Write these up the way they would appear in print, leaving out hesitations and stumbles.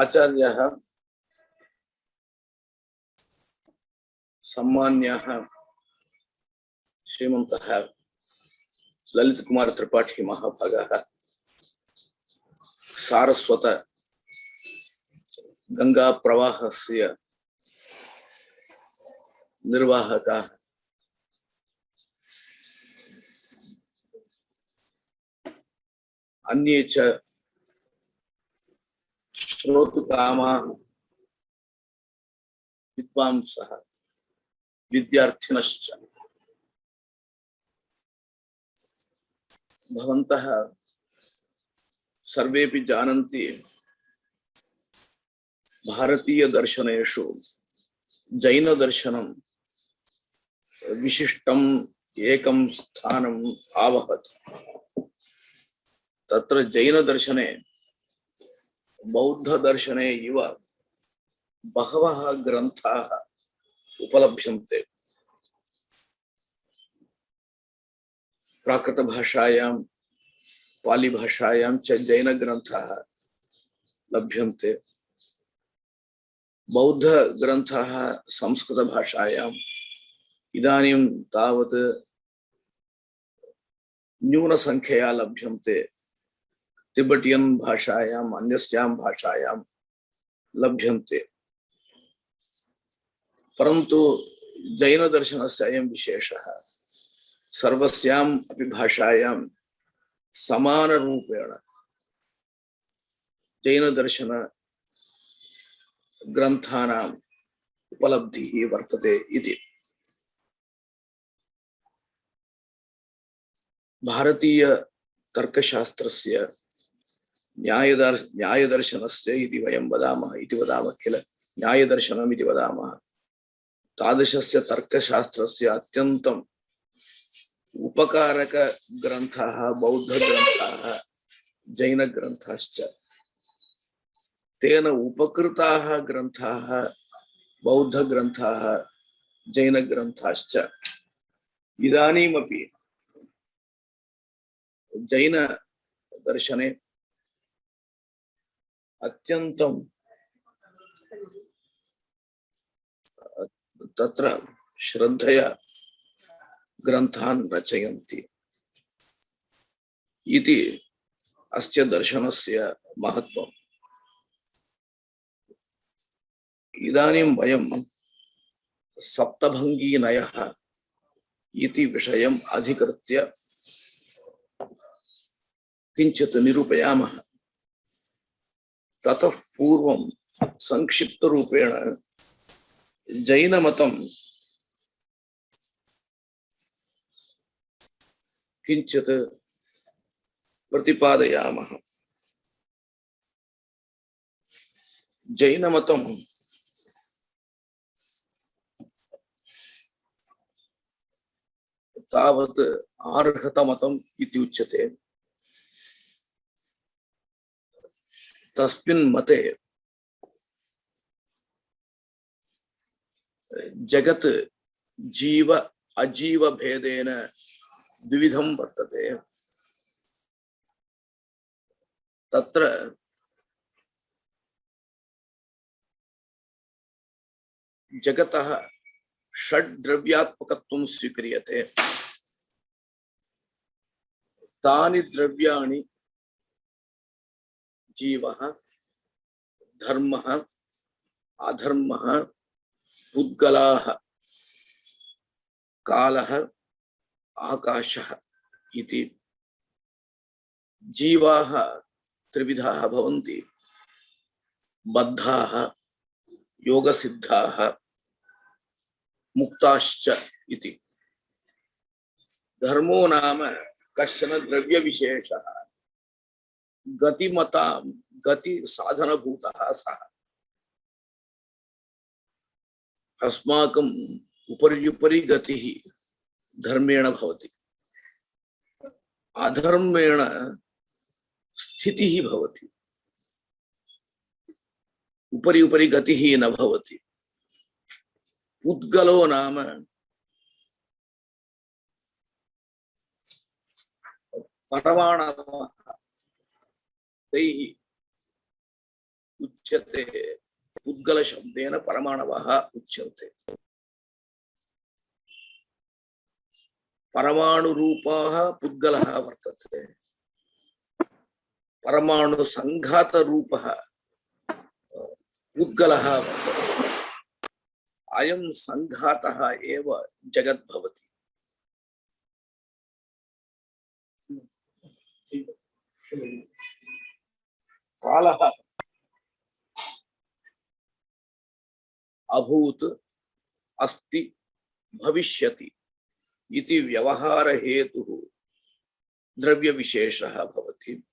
आचार्यः सम्मान्यः श्रीमन्तः ललित कुमार त्रिपाठी महाभागः सारस्वत गंगा प्रवाहस्य निर्वाहकः अन्ये च श्रोतुकामा विद्वांसः विद्यार्थिनश्च भवन्तः सर्वेपि जानन्ति भारतीय दर्शनेषु जैन दर्शनं विशिष्टम् एकं स्थानम् आवहति। तत्र जैन दर्शने बौद्ध दर्शने इव बहवः ग्रन्थाः उपलभ्यन्ते। प्राकृत भाषायां पाली भाषायां च जैन ग्रन्थाः लभ्यन्ते। बौद्ध ग्रन्थाः संस्कृत भाषायां इदानीं तावत् न्यूनसंख्यया लभ्यन्ते। तिबेटियन भाषायाम् अन्यस्यां भाषायां लभ्यन्ते। परन्तु जैन दर्शनस्य अयं विशेषः सर्वस्याम् अपि भाषायां समानरूपेण जैन दर्शन ग्रन्थानाम् उपलब्धिः वर्तते इति। भारतीय तर्कशास्त्रस्य न्यायदर्शनस्य इति वयं वदामः किल, न्यायदर्शनम् इति वदामः। तादृशस्य तर्कशास्त्रस्य अत्यन्तम् उपकारक ग्रन्थाः बौद्ध ग्रन्थाः जैन ग्रन्थाश्च। तेन उपकृताः ग्रन्थाः बौद्ध ग्रन्थाः जैन ग्रन्थाश्च इदानीमपि जैन दर्शने अत्यंतं तत्र श्रद्धया ग्रन्थान् रचयन्ति इति अस्य दर्शनस्य महत्त्वम्। इदानीं वयं सप्तभङ्गीनयः इति विषयम् अधिकृत्य किंचित निरूपयामः। ततः पूर्वं संक्षिप्त रूपेण जैन मतं किंचित प्रतिपादयामः। जैन मतं तावत् आर्हत मतम् इति उच्यते। तस्मिन् मते जगत् जीव अजीव भेदेन द्विविधं वर्तते। तत्र जगतः षड्द्रव्यात्मकत्वं स्वीक्रियते। तानि द्रव्याणि जीवः, धर्मः, अधर्मः, पुद्गलाः, कालः, आकाशः इति। जीवाः त्रिविधाः भवन्ति: बद्धाः, योगसिद्धाः, मुक्ताश्च इति। धर्मो नाम कश्चन द्रव्य विशेषः गतिमतां गति साधनभूतः सः। अस्माकम् उपर्युपरि गतिः धर्मेण भवति, अधर्मेण स्थितिः भवति। उपरि उपरि गतिः न भवति। उद्गलो नाम परमाणवः तैः उच्यते। उद्गल शब्देन परमाणवः उच्यन्ते। परमाणुरूपः पुद्गलः वर्तते। परमाणु संघात रूपः पुद्गलः वर्तते। अयं संघातः एव जगत् भवति। कालः अभूत् अस्ति भविष्यति इति व्यवहार हेतुः द्रव्य विशेषः भवति।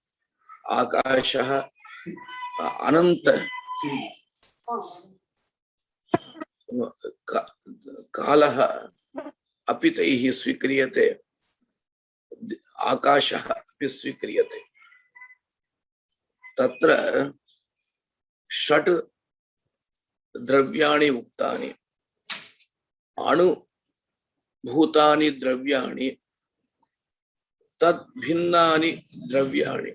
आकाशः अनंत कालः अपि तैः स्वीक्रियते, आकाशः अपि स्वीक्रियते। तत्र षट् द्रव्याणि उक्तानि। अणुभूतानि द्रव्याणि तद्भिन्नानि द्रव्याणि।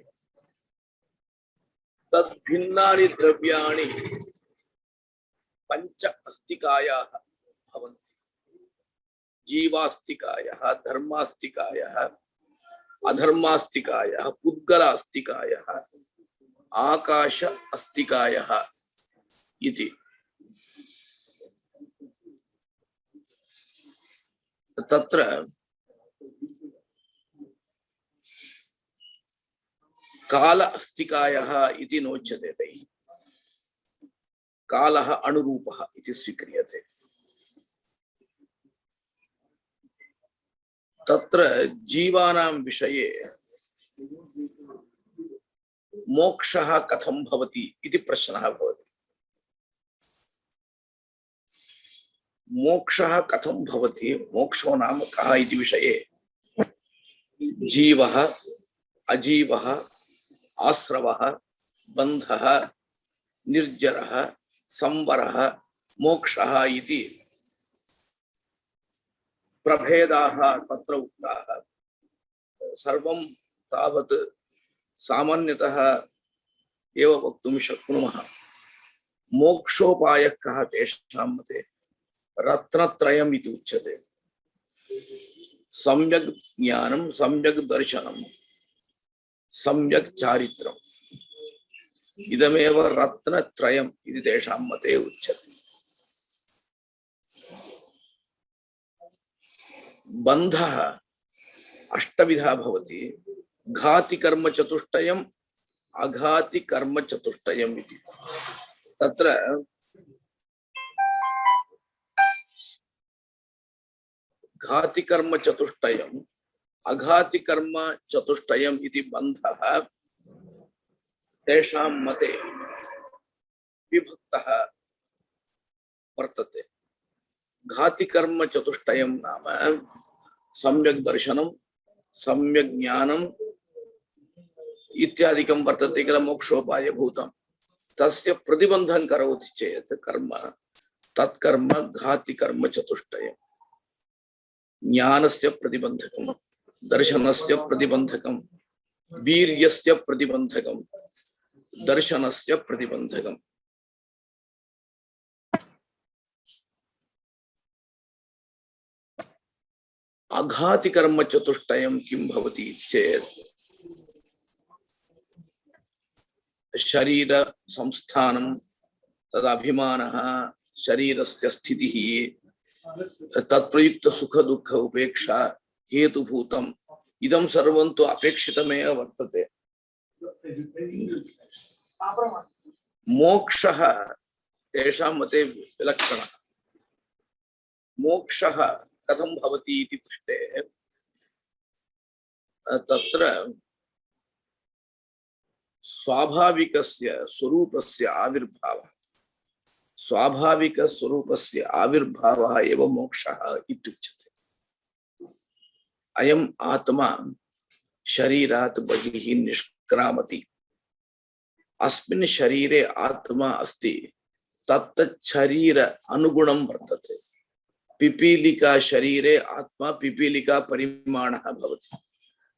तद्भिन्नानि द्रव्याणि पंच अस्तिकायाः भवन्ति। जीवास्तिकायः, धर्मास्तिकायः, अधर्मास्तिकायः, पुद्गलास्तिकायः, आकाश अस्तिकायः इति। तत्र काल अस्तिकायः इति नोच्यते। तैः कालः अणुरूपः इति स्वीक्रियते। तत्र जीवानां विषये मोक्षः कथं भवति इति प्रश्नः भवति। मोक्षः कथं भवति, मोक्षो नाम कः इति विषये जीवः, अजीवः, आश्रवः, बन्धः, निर्जरः, संवरः, मोक्षः इति प्रभेदाः तत्र उक्ताः। सर्वं तावत् सामान्यतः एव वक्तुं शक्नुमः। मोक्षोपायः कः तेषां मते? रत्नत्रयम् इति उच्यते। सम्यक् ज्ञानं, सम्यक् दर्शनं, सम्यक् चारित्रम्, इदमेव रत्नत्रयम् इति तेषां मते उच्यते। बन्धः अष्टविधः भवति। घाति कर्म चतुष्टयम्, अघाति कर्म चतुष्टयम् इति। तत्र घाति कर्म चतुष्टयम्, अघाति कर्म चतुष्टयम् इति बन्धः तेषां मते विभक्तः वर्तते। घाति कर्म चतुष्टयं नाम सम्यक् दर्शनं, सम्यक् ज्ञानम् इत्यादिकं वर्तते किल मोक्षोपायभूतं। तस्य प्रतिबन्धं करोति चेत् कर्म, तत्कर्म घाति कर्म चतुष्टयम्। ज्ञानस्य प्रतिबन्धकं, दर्शनस्य प्रतिबन्धकं, वीर्यस्य प्रतिबन्धकं, दर्शनस्य प्रतिबन्धकम्। अघाति कर्म चतुष्टयं किं भवति चेत् शरीर संस्थानं, तदभिमानः, शरीरस्य स्थितिः, तत्प्रयुक्त सुख दुःख उपेक्षा हेतुभूतम् इदं सर्वं तु अपेक्षितमेव वर्तते। मोक्षः तेषां मते विलक्षणः। मोक्षः कथं भवति इति पृष्टे तत्र स्वाभाविकस्य स्वरूपस्य आविर्भावः, स्वाभाविक स्वरूपस्य आविर्भावः एव मोक्षः इत्युच्यते। अयम् आत्मा शरीरात् बहिः निष्क्रामति। अस्मिन् शरीरे आत्मा अस्ति तत्तत् शरीर अनुगुणं वर्तते। पिपीलिका शरीरे आत्मा पिपीलिका परिमाणः भवति,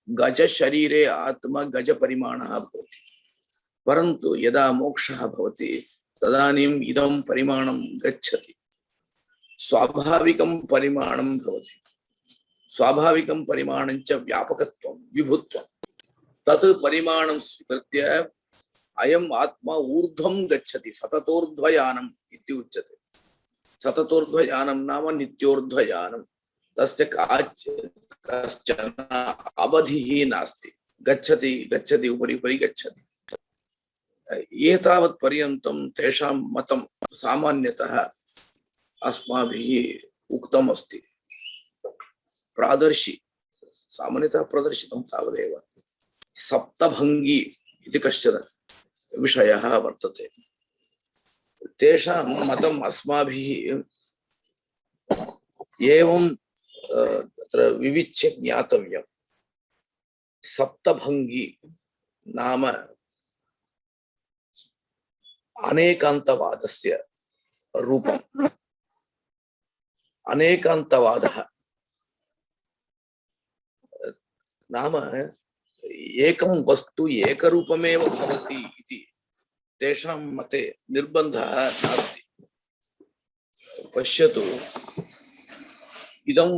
गज शरीरे आत्मा गज परिमाणः भवति। परन्तु यदा मोक्षः भवति तदानीम् इदं परिमाणं गच्छति, स्वाभाविकं परिमाणं भवति। स्वाभाविकं परिमाणं च व्यापकत्वं विभुत्वं, तत् परिमाणं स्वीकृत्य अयम् आत्मा ऊर्ध्वं गच्छति, सततोर्ध्वयानम् इति उच्यते। सततोर्ध्वयानं नाम नित्योर्ध्वयानं, तस्य कश्चन अवधिः नास्ति, गच्छति गच्छति उपरि उपरि गच्छति। एतावत् पर्यन्तं तेषां मतं सामान्यतः अस्माभिः उक्तम् अस्ति। प्रादर्शि सामान्यतः प्रदर्शितं तावदेव। सप्तभङ्गी इति कश्चन विषयः वर्तते। तेषां मतम् अस्माभिः एवं तत्र विविच्य ज्ञातव्यम्। सप्तभङ्गी नाम अनेकान्तवादस्य रूपम्। अनेकान्तवादः नाम एकं वस्तु एकरूपमेव भवति इति तेषां मते निर्बन्धः नास्ति। पश्यतु, इदं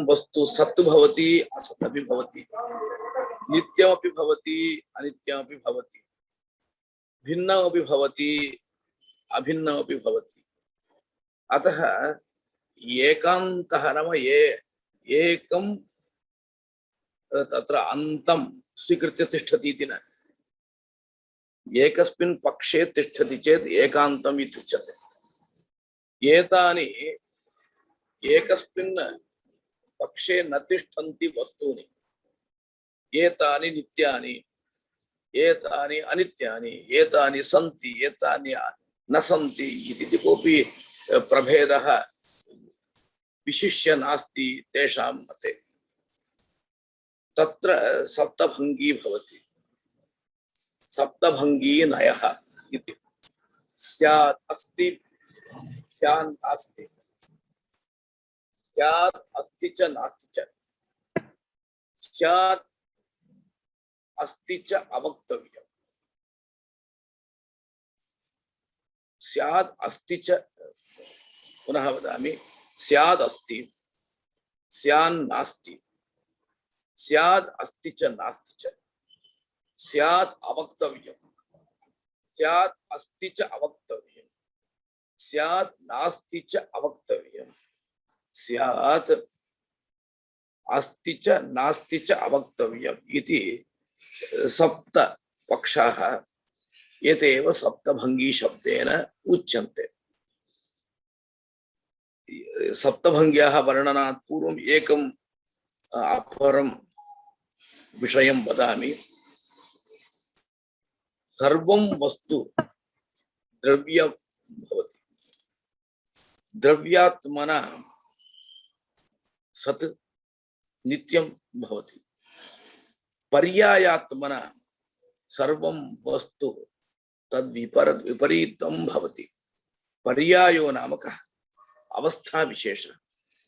वस्तु सत् भवति, असत् अपि भवति, नित्यमपि भवति, अनित्यमपि भवति, भिन्नमपि भवति, अभिन्नमपि भवति। अतः एकान्तः नाम एकं तत्र अन्तं स्वीकृत्य तिष्ठति इति न। एकस्मिन् पक्षे तिष्ठति चेत् एकान्तम् इत्युच्यते। एतानि एकस्मिन् पक्षे न तिष्ठन्ति वस्तूनि, एतानि नित्यानि, एतानि अनित्यानि, एतानि सन्ति, एतानि न सन्ति इति कोऽपि प्रभेदः विशिष्य नास्ति तेषां मते। तत्र सप्तभङ्गी भवति। सप्तभङ्गी नयः इति स्यात् अस्ति, स्यान् नास्ति, स्यात् अस्ति च नास्ति च, स्यात् अस्ति च अवक्तव्यम्, स्यात् अस्ति च। पुनः वदामि, स्याद् अस्ति, स्यान् नास्ति, स्याद् अस्ति च नास्ति च, स्यात् अवक्तव्यम्, स्यात् अस्ति च अवक्तव्यम्, स्यात् नास्ति च अवक्तव्यम्, स्यात् अस्ति च नास्ति च अवक्तव्यम् इति सप्त पक्षाः एतेव सप्तभङ्गी शब्देन उच्यन्ते। सप्तभङ्ग्याः वर्णनात् पूर्वम् एकम् अपरं विषयं वदामि। सर्वं वस्तु द्रव्यं भवति। द्रव्यात्मना सत् नित्यं भवति। पर्यायात्मना सर्वं वस्तु तद्विपरीतं भवति। पर्यायो नाम कः? अवस्था विशेष।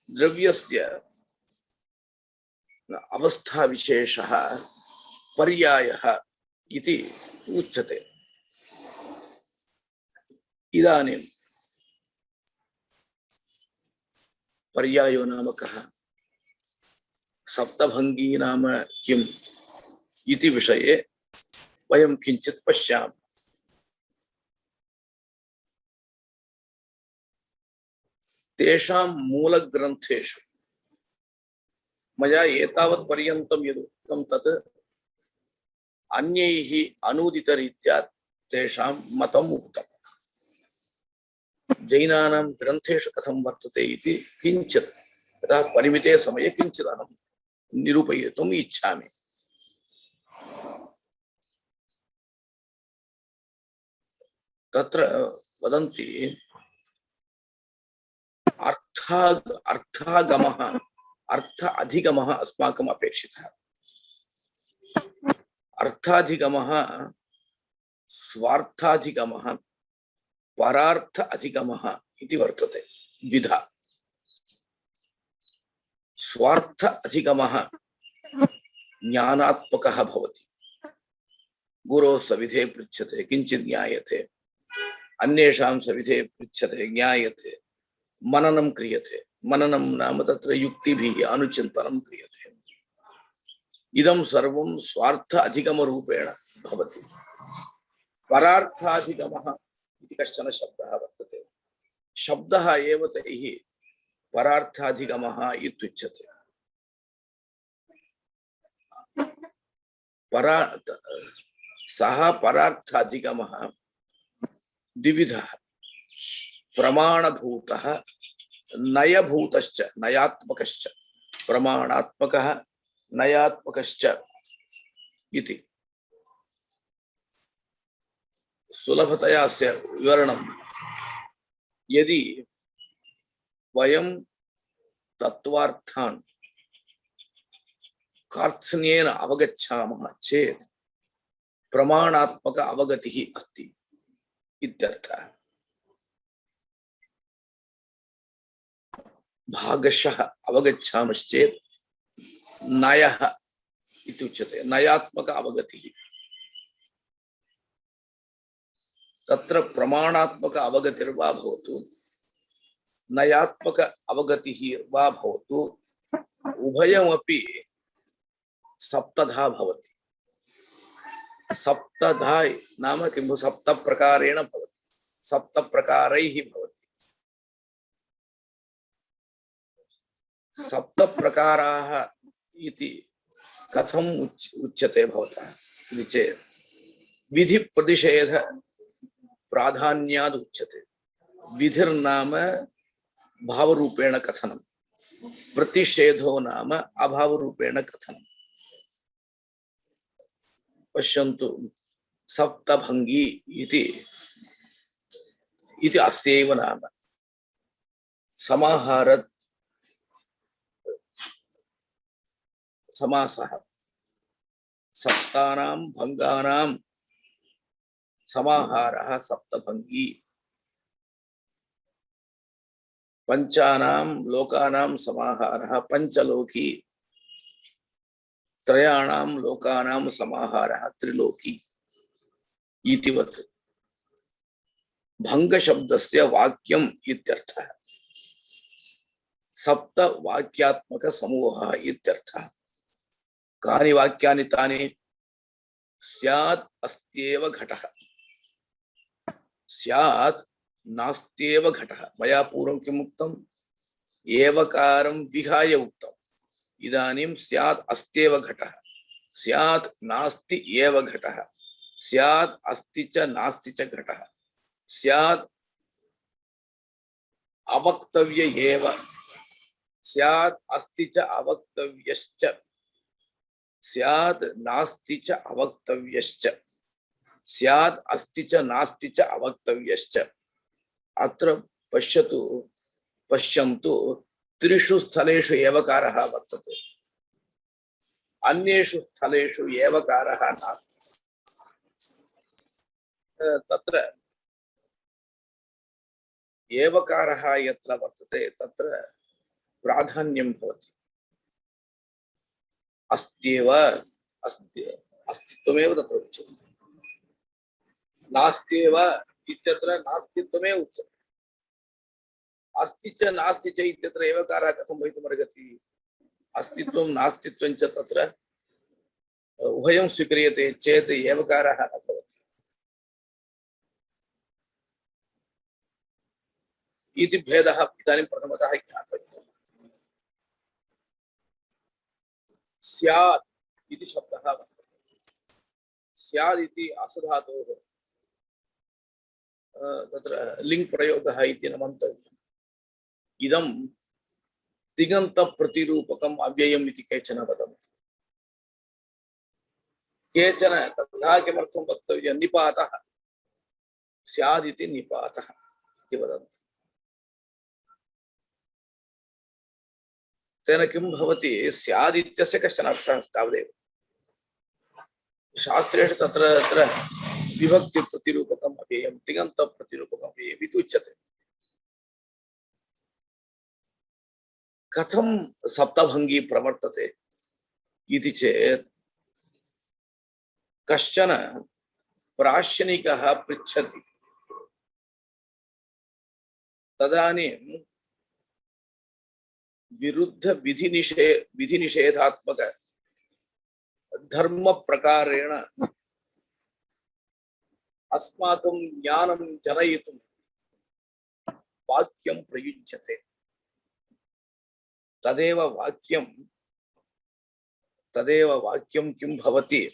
द्रव्यस्य अवस्था विशेषः पर्यायः इति उच्यते। इदानीं पर्यायो नाम कः? सप्तभङ्गी नाम किम् इति विषये वयं किञ्चित् पश्यामः। तेषां मूलग्रन्थेषु मया एतावत् पर्यन्तं यदुक्तं तत् अन्यैः अनूदितरीत्या तेषां मतम् उक्तम्। जैनानां ग्रन्थेषु कथं वर्तते इति किञ्चित् यदा परिमिते समये किञ्चित् अहं निरूपयितुम् इच्छामि। तत्र वदन्ति अर्थागमः, अर्थ अधिगमः अस्माकम् अपेक्षितः। अर्थाधिगमः स्वार्थाधिगमः परार्थ अधिगमः इति वर्तते द्विधा। स्वार्थ अधिगमः ज्ञानात्मकः भवति। गुरो सविधे पृच्छते किंचित् ज्ञायते, अन्येषां सविधे पृच्छते ज्ञायते, मननं क्रियते। मननं नाम तत्र युक्तिभिः अनुचिन्तनं क्रियते। इदं सर्वं स्वार्थ अधिगमरूपेण भवति। परार्थाधिगमः इति कश्चन शब्दः वर्तते। शब्दः एव तैः परार्थाधिगमः इत्युच्यते। सः परार्थाधिगमः द्विविधः, प्रमाणभूतः नयभूतश्च नयात्मकश्च। प्रमाणात्मकः नयात्मकश्च इति सुलभतया अस्य विवरणं यदि वयं तत्त्वार्थान् कार्त्स्न्येन अवगच्छामः चेत् प्रमाणात्मक अवगतिः अस्ति इत्यर्थः। भागशः अवगच्छामश्चेत् नयः इत्युच्यते, नयात्मक अवगतिः। तत्र प्रमाणात्मक अवगतिर्वा भवतु नयात्मक अवगतिः वा भवतु, उभयमपि सप्तधा भवति। सप्तधा नाम किं? सप्तप्रकारेण भवति, सप्तप्रकारैः भवति। सप्तप्रकाराः इति कथम् उच्यते भवतः इति चेत् विधिप्रतिषेध प्राधान्याद् उच्यते। विधिर्नाम भावरूपेण कथनं, प्रतिषेधो नाम अभावरूपेण कथनं। पश्यन्तु, सप्तभंगी इति अस्यैव नाम। समाहारत् समासः, सप्तानां भंगानां समाहारः सप्तभंगी। पंचानां लोकानां समाहारः पंचलोकी। त्रयाणां लोकानां समाहारः त्रिलोकी इतिवत्। भंग शब्दस्य वाक्यम् इत्यर्थः। सप्त वाक्यात्मक समूहः इत्यर्थः। कानि वाक्यानि तानि? स्यात् अस्त्येव घटः, स्यात् नास्त्येव घटः। मया पूर्वं किम् उक्तम्? एवकारं विहाय उक्तम्। इदानीं स्यात् अस्त्येव घटः, स्यात् नास्ति एव घटः, स्यात् अस्ति च नास्ति च घटः, स्यात् अवक्तव्य एव, स्यात् अस्ति च अवक्तव्यश्च, स्यात् नास्ति च अवक्तव्यश्च, स्यात् अस्ति च नास्ति च अवक्तव्यश्च। अत्र पश्यन्तु त्रिषु स्थलेषु एवकारः वर्तते, अन्येषु स्थलेषु एवकारः नास्ति। तत्र एवकारः यत्र वर्तते तत्र प्राधान्यं भवति। अस्त्येव, अस्तित्वमेव तत्र उच्यते। नास्त्येव इत्यत्र नास्तित्वमेव उच्यते। अस्ति च नास्ति च इत्यत्र एवकारः कथं भवितुमर्हति? अस्तित्वं नास्तित्वं च तत्र उभयं स्वीक्रियते चेत् एवकारः न भवति इति भेदः इदानीं प्रथमतः ज्ञातव्यः। स्यात् इति शब्दः वर्तते। स्यात् इति असधातोः तत्र लिङ् प्रयोगः इति न मन्तव्यम्। इदं तिङन्त प्रतिरूपकम् अव्ययम् इति केचन वदन्ति। केचन तथा किमर्थं वक्तव्यं? निपातः, स्यादिति निपातः इति वदन्ति। तेन किं भवति? स्यादित्यस्य कश्चन अर्थः तावदेव। शास्त्रेषु तत्र तत्र विभक्ति प्रतिरूपकम् अव्ययं तिङन्त प्रतिरूपकम् अव्ययम् इति उच्यते। कथं सप्तभङ्गी प्रवर्तते इति चेत् कश्चन प्राश्यनिकः पृच्छति, तदानीं विरुद्ध विधिनिषेधात्मक धर्म प्रकारेण अस्माकं ज्ञानं जनयितुं वाक्यं प्रयुज्यते। तदेव वाक्यं किं भवति,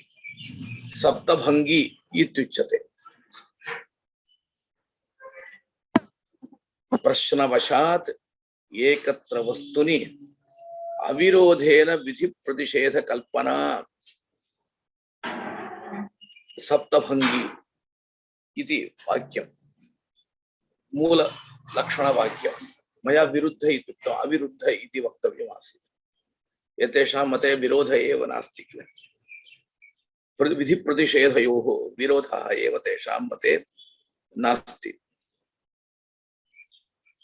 सप्तभङ्गी इत्युच्यते। प्रश्नवशात् एकत्र वस्तुनि अविरोधेन विधि प्रतिषेध कल्पना सप्तभङ्गी इति वाक्यं मूल लक्षण वाक्यं। मया विरुद्ध इत्युक्तम्, अविरुद्ध इति वक्तव्यमासीत्। एतेषां मते विरोध एव नास्ति किल, विधि प्रतिषेधयोः विरोधः एव तेषां मते नास्ति।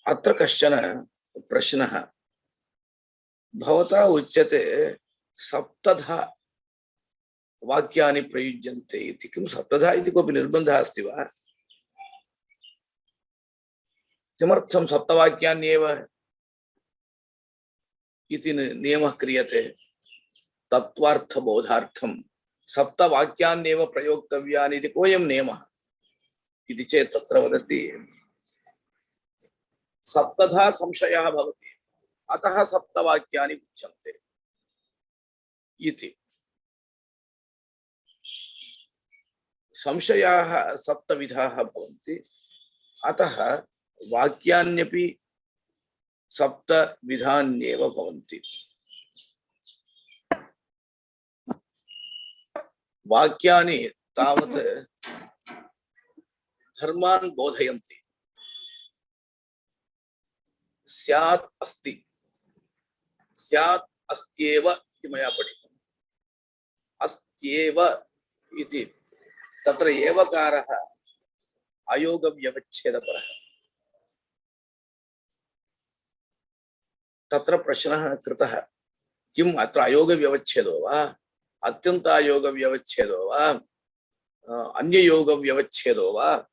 अत्र कश्चन प्रश्नः भवता उच्यते सप्तधा वाक्यानि प्रयुज्यन्ते इति। किं सप्तधा इति कोऽपि निर्बन्धः अस्ति वा? किमर्थं सप्तवाक्यान्येव इति नियमः क्रियते? तत्त्वार्थबोधार्थं सप्तवाक्यान्येव प्रयोक्तव्यानि इति कोऽयं नियमः इति चेत् तत्र वदति सप्तधा संशयः भवति, अतः सप्तवाक्यानि उच्यन्ते इति। संशयाः सप्तविधाः भवन्ति, अतः वाक्यान्यपि सप्तविधान्येव भवन्ति। वाक्यानि तावत् धर्मान् बोधयन्ति। स्यात् अस्ति, स्यात् अस्त्येव इति मया पठितम्। अस्त्येव इति तत्र एवकारः अयोगव्यवच्छेदपरः। तत्र प्रश्नः कृतः, किम् अत्र अयोगव्यवच्छेदो वा, अत्यन्तायोगव्यवच्छेदो वा, अन्ययोगव्यवच्छेदो वा?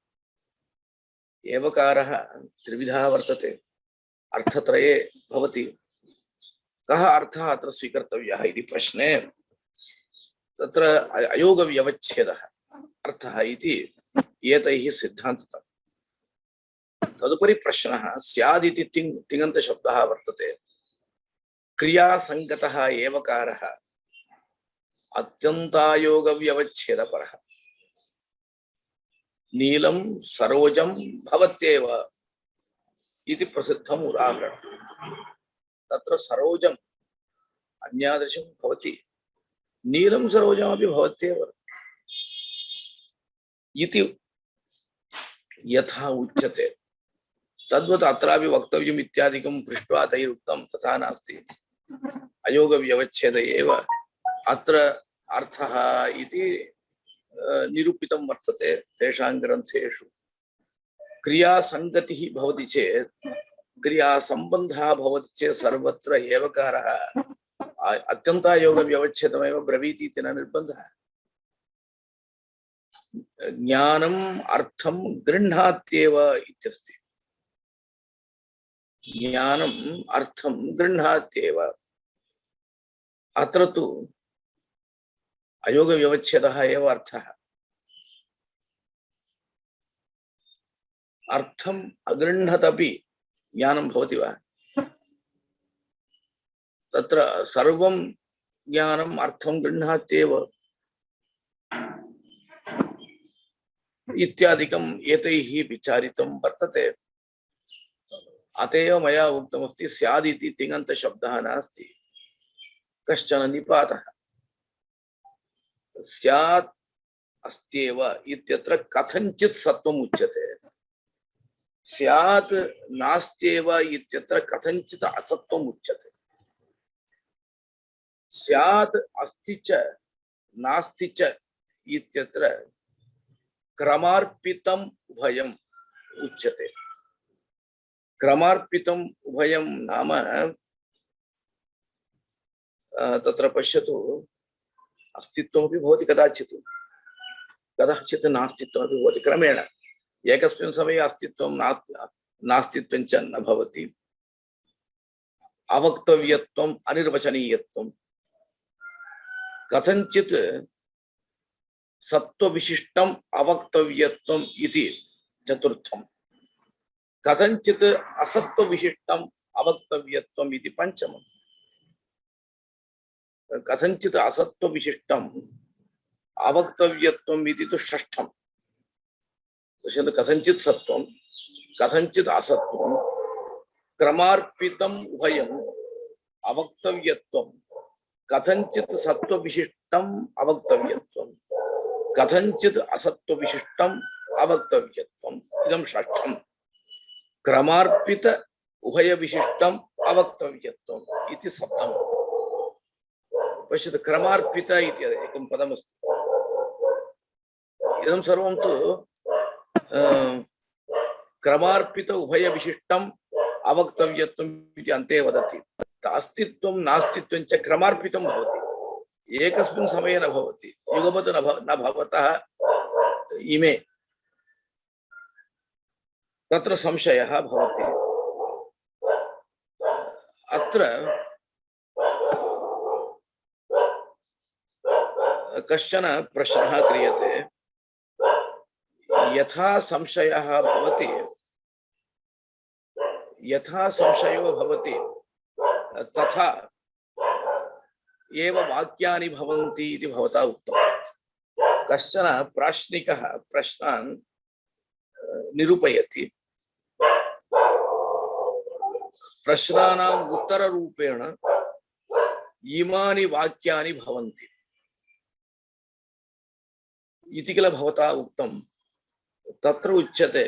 एवकारः त्रिविधः वर्तते, अर्थत्रये भवति। कः अर्थः अत्र स्वीकर्तव्यः इति प्रश्ने तत्र अयोगव्यवच्छेदः अर्थः इति एतैः सिद्धान्ततः। तदुपरि प्रश्नः स्यादिति तिङन्तशब्दः वर्तते। क्रियासङ्गतः एवकारः अत्यन्तायोगव्यवच्छेदपरः। नीलं सरोजं भवत्येव इति प्रसिद्धम् उदाहरणं। तत्र सरोजम् अन्यादृशं भवति, नीलं सरोजमपि भवत्येव इति यथा उच्यते तद्वत् अत्रापि वक्तव्यम् इत्यादिकं पृष्ट्वा तैरुक्तं, तथा नास्ति। अयोगव्यवच्छेद एव अत्र अर्थः इति निरूपितं वर्तते तेषां ग्रन्थेषु। क्रियासङ्गतिः भवति चेत्, क्रियासम्बन्धः भवति चेत् सर्वत्र एवकारः अत्यन्तायोगव्यवच्छेदमेव ब्रवीति इति न निर्बन्धः। ज्ञानम् अर्थं गृह्णात्येव इत्यस्ति। ज्ञानम् अर्थं गृह्णात्येव। अत्र तु अयोगव्यवच्छेदः एव अर्थः। अर्थम् अगृह्णदपि ज्ञानं भवति वा? तत्र सर्वं ज्ञानम् अर्थं गृह्णात्येव इत्यादिकम् एतैः विचारितं वर्तते। अत एव मया उक्तमस्ति स्यादिति तिङन्तशब्दः नास्ति, कश्चन निपातः। स्यात् अस्त्येव इत्यत्र कथञ्चित् सत्वम् उच्यते, स्यात् नास्त्येव इत्यत्र कथञ्चित् असत्वम् उच्यते। स्यात् अस्ति च नास्ति च इत्यत्र क्रमार्पितम् उभयम् उच्यते। क्रमार्पितम् उभयं नाम तत्र पश्यतु, अस्तित्वमपि भवति कदाचित्, कदाचित् नास्तित्वमपि भवति। क्रमेण एकस्मिन् समये अस्तित्वं नास्तित्वं च न भवति। अवक्तव्यत्वम् अनिर्वचनीयत्वं, कथंचित् सत्त्वविशिष्टम् अवक्तव्यत्वम् इति चतुर्थम्, कथंचित् असत्त्वविशिष्टम् अवक्तव्यत्वम् इति पंचमम्, कथंचित् असत्त्वविशिष्टम् अवक्तव्यत्वम् इति तु षष्ठम्। कथंचित् सत्त्वं कथंचित् असत्त्वं क्रमार्पितम् उभयम् अवक्तव्यत्वम्, कथंचित् सत्त्वविशिष्टम् अवक्तव्यत्वम्, कथंचित् असत्त्वविशिष्टम् अवक्तव्यत्वम्, इदं षष्ठम्। क्रमार्पित उभयविशिष्टम् अवक्तव्यत्वम् इति सप्तमम्। पश्यतु, क्रमार्पित इति एकं पदमस्ति। इदं सर्वं तु क्रमार्पित उभयविशिष्टम् अवक्तव्यत्वम् इति अन्ते वदति। अस्तित्वं नास्तित्वं च क्रमार्पितं भवति, एकस्मिन् समये न भवति, युगपत् न भवतः इमे, तत्र संशयः भवति। अत्र कश्चन प्रश्नः क्रियते, यथा संशयः भवति, यथा संशयो भवति तथा एव वाक्यानि भवन्ति इति भवता उक्तम्। कश्चन प्राश्निकः प्रश्नान् निरूपयति, प्रश्नानाम् उत्तररूपेण इमानि वाक्यानि भवन्ति इति किल भवता उक्तम्। तत्र उच्यते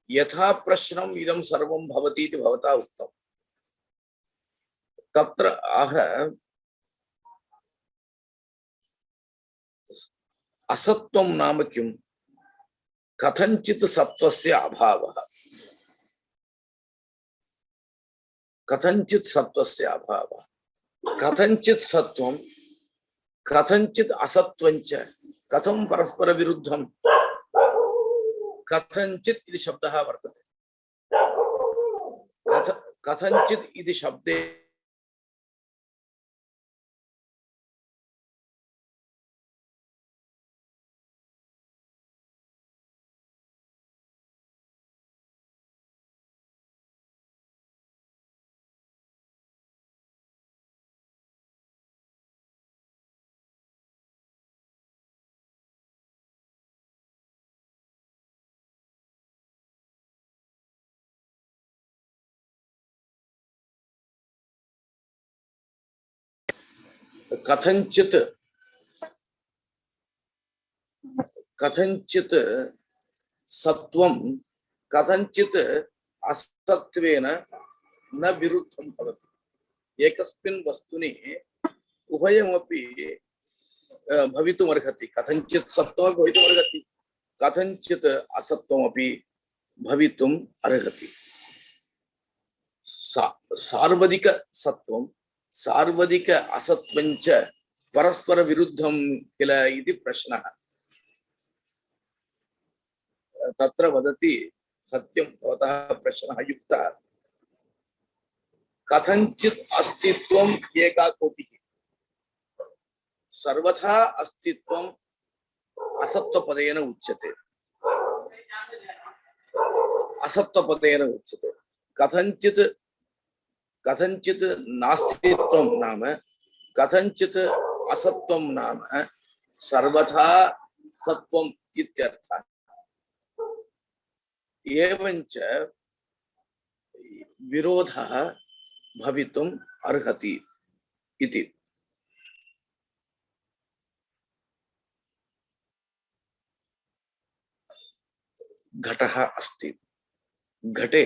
यथा प्रश्नम् इदं सर्वं भवति इति भवता उक्तम्। तत्र आह असत्त्वं नाम किम्? कथंचित् सत्त्वस्य अभावः, कथंचित् सत्त्वस्य अभावः, कथंचित् सत्त्वं कथंचित् असत्त्वं च कथं परस्पर विरुद्धं? कथंचित् इति शब्दः वर्तते। कथंचित् इति शब्दे कथंचित् कथंचित् सत्वं कथंचित् असत्त्वेन न विरुद्धं भवति। एकस्मिन् वस्तुनि उभयमपि भवितुमर्हति। कथंचित् सत्त्वं भवितुमर्हति, कथंचित् असत्त्वमपि भवितुम् अर्हति। सार्वधिक सत्त्वं सार्वधिक असत्त्वं च परस्पर विरुद्धं किल इति प्रश्नः। तत्र वदति, सत्यं भवतः प्रश्नः युक्तः। कथंचित् अस्तित्वम् एका कोटिः, सर्वथा अस्तित्वम् असत्त्वपदेन उच्यते, असत्त्वपदेन उच्यते। कथंचित् कथंचित् नास्तित्वं नाम, कथंचित् असत्त्वं नाम सर्वथा सत्त्वम् इत्यर्थः। एवञ्च विरोधः भवितुम् अर्हति इति। घटः अस्ति, घटे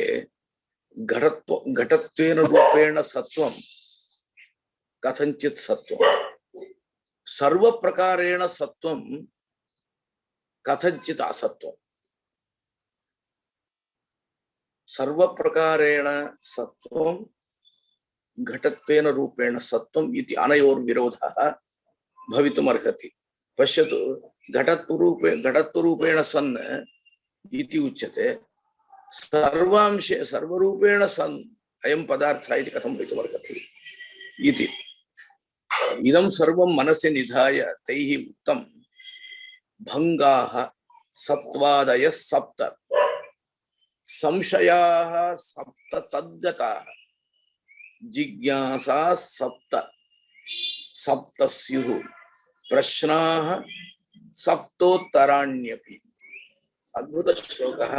घटत्वेन रूपेण सत्वं कथंचित् सत्वं, सर्व प्रकारेण सत्वं कथंचित् असत्वं सर्व प्रकारेण सत्वं घटत्वेन रूपेण सत्वम् इति अनयोर्विरोधः भवितुमर्हति। पश्यतु घटत्वरूपेण सन् इति उच्यते, सर्वांशे सर्वरूपेण सन् अयं पदार्थः इति कथं भवितुमर्हति इति। इदं सर्वं मनसि निधाय तैः उक्तं भङ्गाः सत्त्वादयः सप्त संशयाः सप्त तद्गताः जिज्ञासा सप्त सप्त स्युः प्रश्नाः सप्तोत्तराण्यपि। अद्भुत श्लोकः।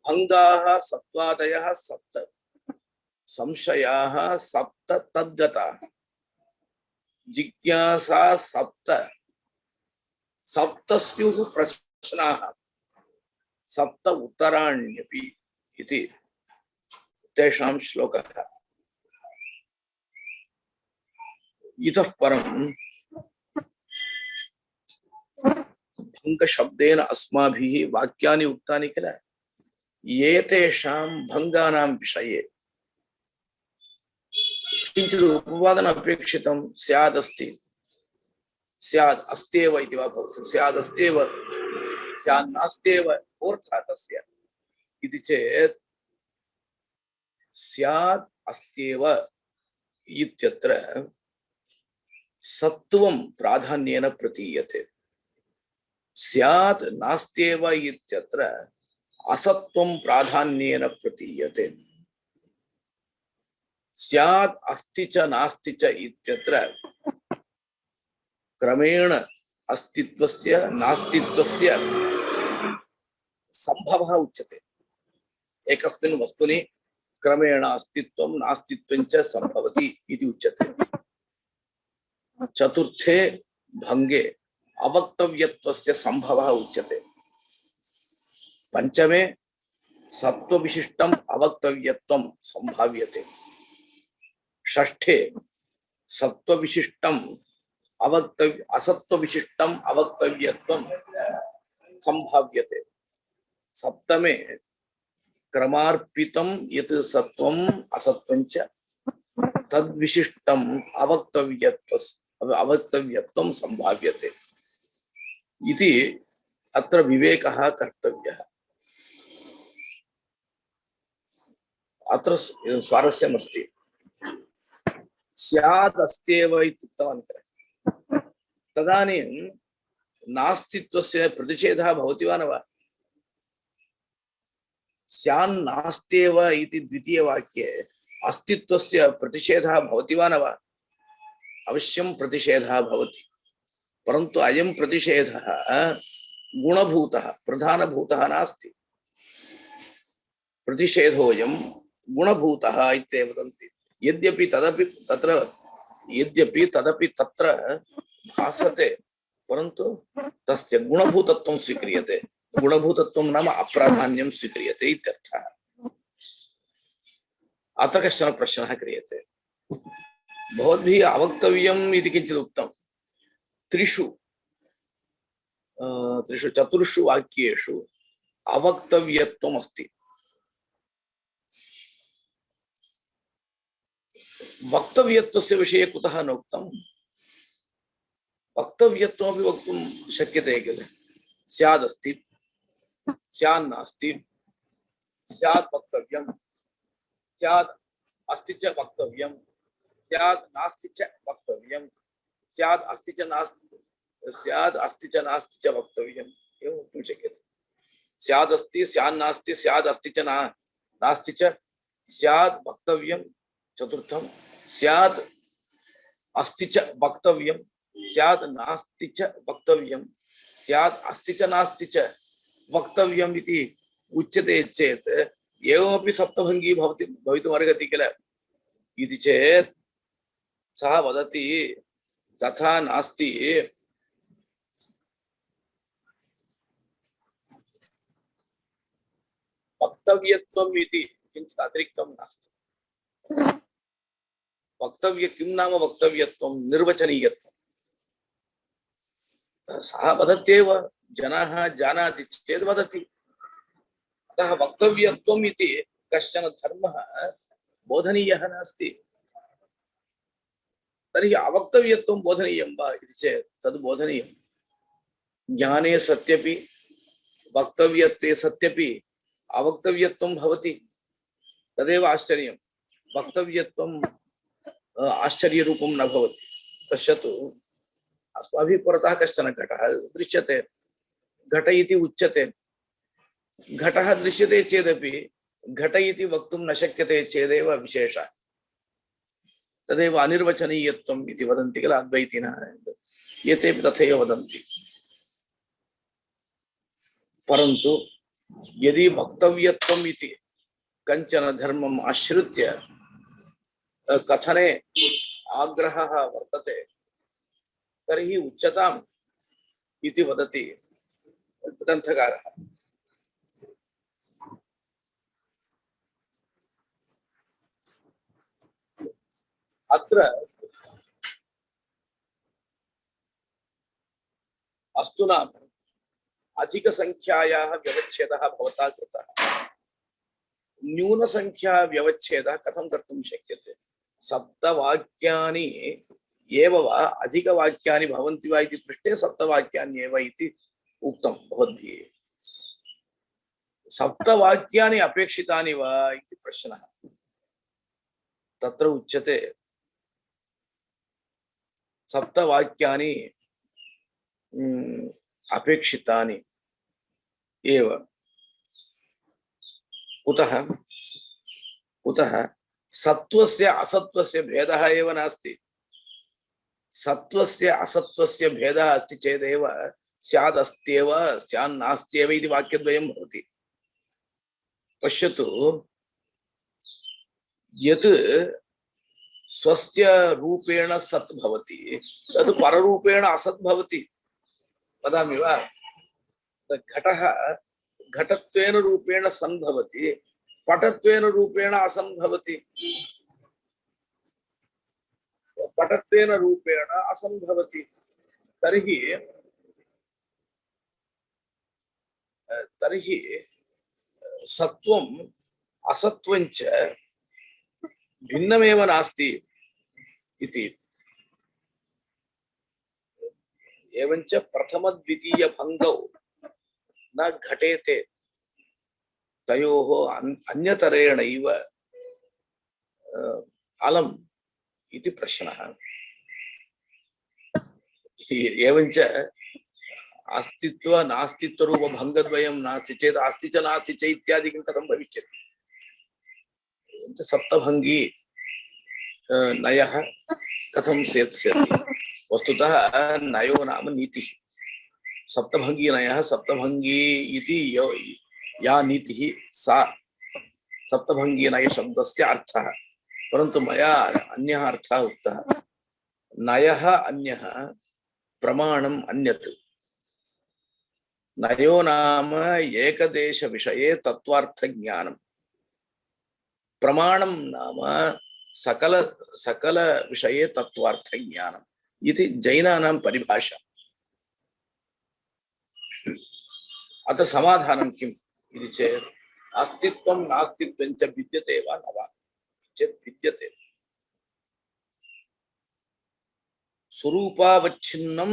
भङ्गाः सत्त्वादयः सप्त संशयाः सप्त तद्गताः जिज्ञासा सप्त सप्त स्युः प्रश्नाः सप्त उत्तराण्यपि इति तेषां श्लोकः। इतः परं भङ्गशब्देन अस्माभिः वाक्यानि उक्तानि किल, एतेषां भङ्गानां विषये किञ्चित् उपवादनम् अपेक्षितं। स्यादस्ति स्याद् अस्त्येव इति वा भवतु, स्यादस्त्येव स्यात् नास्त्येव कोऽर्थः तस्य इति चेत् स्यात् अस्त्येव इत्यत्र सत्वं प्राधान्येन प्रतीयते, स्यात् नास्त्येव इत्यत्र असत्वं प्राधान्येन प्रतीयते, स्यात् अस्ति च नास्ति च इत्यत्र क्रमेण अस्तित्वस्य नास्तित्वस्य संभवः उच्यते। एकस्मिन् वस्तुनि क्रमेण अस्तित्वं नास्तित्वं च संभवति इति उच्यते। चतुर्थे भंगे अवक्तव्यत्वस्य संभवः उच्यते। पंचमे सत्वविशिष्टम् अवक्तव्यत्वं संभाव्यते। षष्ठे सत्वविशिष्टम् असत्वविशिष्टम् अवक्तव्यत्वं संभाव्यते। सप्तमे क्रमार्पितं यत् सत्वम् असत्वं च तद्विशिष्टम् अवक्तव्यत्वं संभाव्यते इति अत्र विवेकः कर्तव्यः। अत्र स्वारस्यमस्ति। स्यात् अस्त्येव इति उक्तवान् किल, तदानीं नास्तित्वस्य प्रतिषेधः भवति वा न वा? स्यान्नास्त्येव इति द्वितीयवाक्ये अस्तित्वस्य प्रतिषेधः भवति वा न वा? अवश्यं प्रतिषेधः भवति, परन्तु अयं प्रतिषेधः गुणभूतः प्रधानभूतः नास्ति। प्रतिषेधोऽयं गुणभूतः इत्येव वदन्ति। यद्यपि तदपि तत्र भासते, परन्तु तस्य गुणभूतत्वं स्वीक्रियते। गुणभूतत्वं नाम अप्राधान्यं स्वीक्रियते इत्यर्थः। अतः कश्चन प्रश्नः क्रियते, भवद्भिः अवक्तव्यम् इति किञ्चित् उक्तं। त्रिषु चतुर्षु वाक्येषु अवक्तव्यत्वम् अस्ति। वक्तव्यत्वस्य विषये कुतः न उक्तं? वक्तव्यत्वमपि वक्तुं शक्यते किल। स्यादस्ति स्यान्नास्ति स्यात् वक्तव्यं स्यात् अस्ति च वक्तव्यं स्यात् नास्ति च वक्तव्यं स्यात् अस्ति च नास्ति च वक्तव्यम् एवं वक्तुं शक्यते। स्यादस्ति स्यान्नास्ति स्यादस्ति च नास्ति च स्यात् वक्तव्यं। चतुर्थं स्यात् अस्ति च वक्तव्यं स्यात् नास्ति च वक्तव्यं स्यात् अस्ति च नास्ति च वक्तव्यम् इति उच्यते चेत् एवमपि सप्तभङ्गी भवितुमर्हति किल। इति चेत् सः वदति तथा नास्ति। वक्तव्यत्वम् इति किञ्चित् अतिरिक्तं नास्ति। वक्तव्य किं नाम वक्तव्यत्वं? निर्वचनीयत्वं। सः वदत्येव, जनाः जानाति चेत् वदति। अतः वक्तव्यत्वम् इति कश्चन धर्मः बोधनीयः नास्ति। तर्हि अवक्तव्यत्वं बोधनीयं वा इति चेत् तद् बोधनीयं। ज्ञाने सत्यपि वक्तव्यत्वे सत्यपि अवक्तव्यत्वं भवति, तदेव आश्चर्यं। वक्तव्यत्वं आश्चर्यरूपं न भवति। पश्यतु, अस्माभिः पुरतः कश्चन घटः दृश्यते, घट इति उच्यते। घटः दृश्यते चेदपि घट इति वक्तुं न शक्यते चेदेव विशेषः। तदेव अनिर्वचनीयत्वम् इति वदन्ति किल अद्वैतिनः, एतेपि तथैव वदन्ति। परन्तु यदि वक्तव्यत्वम् इति कञ्चन धर्मम् आश्रित्य कथने आग्रहः वर्तते तर्हि उच्यताम् इति वदति ग्रन्थकारः। अत्र अस्तु नाम अधिकसंख्यायाः व्यवच्छेदः भवता कृतः, न्यूनसंख्या व्यवच्छेदः कथं कर्तुं शक्यते? सप्तवाक्यानि एव वा अधिकवाक्यानि भवन्ति वा इति पृष्टे सप्तवाक्यानि एव इति उक्तं भवद्भिः। सप्तवाक्यानि अपेक्षितानि वा इति प्रश्नः। तत्र उच्यते सप्तवाक्यानि अपेक्षितानि एव। कुतः? कुतः? सत्त्वस्य असत्त्वस्य भेदः एव नास्ति। सत्त्वस्य असत्त्वस्य भेदः अस्ति चेदेव स्यादस्त्येव स्यान्नास्त्येव इति वाक्यद्वयं भवति। पश्यतु, यत् स्वस्य रूपेण सत् भवति तद् पररूपेण असत् भवति। वदामि वा? घटः घटत्वेन रूपेण सन् भवति, पटत्वेन रूपेण असन् भवति। पटत्वेन रूपेण असन् भवति। तर्हि सत्वम् असत्वञ्च भिन्नमेव नास्ति इति। एवञ्च प्रथमद्वितीय भङ्गौ न घटेते, तयोः अन्यतरेणैव अलम् इति प्रश्नः। एवञ्च अस्तित्व नास्तित्वरूप भङ्गद्वयं नास्ति चेत् अस्ति च नास्ति च इत्यादिकं कथं भविष्यति? सप्तभङ्गी नयः कथं सेत्स्यति? वस्तुतः नयो नाम नीतिः। सप्तभङ्गी नयः, सप्तभङ्गी इति या नीतिः सा सप्तभङ्गी नय शब्दस्य अर्थः। परन्तु मया अन्यः अर्थः उक्तः। नयः अन्यः, प्रमाणम् अन्यत्। नयो नाम एकदेश विषये तत्त्वार्थज्ञानम्, प्रमाणं नाम सकल विषये तत्त्वार्थज्ञानम् इति जैनानां परिभाषा। अतः समाधानं किम् इति चेत् अस्तित्वं नास्तित्वं च विद्यते वा न वा चेत् विद्यते। स्वरूपावच्छिन्नं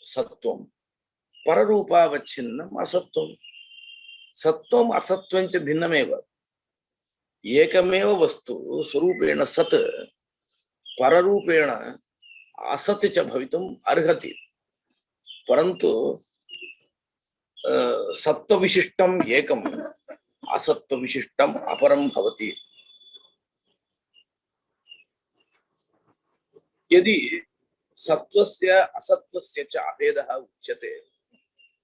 सत्त्वं, पररूपावच्छिन्नम् असत्त्वं। सत्त्वम् असत्त्वं च भिन्नमेव। एकमेव वस्तु स्वरूपेण सत् पररूपेण असत् च भवितुम् अर्हति। परन्तु सत्त्वविशिष्टम् एकम्, असत्त्वविशिष्टम् अपरं भवति। यदि सत्त्वस्य असत्त्वस्य च अभेदः उच्यते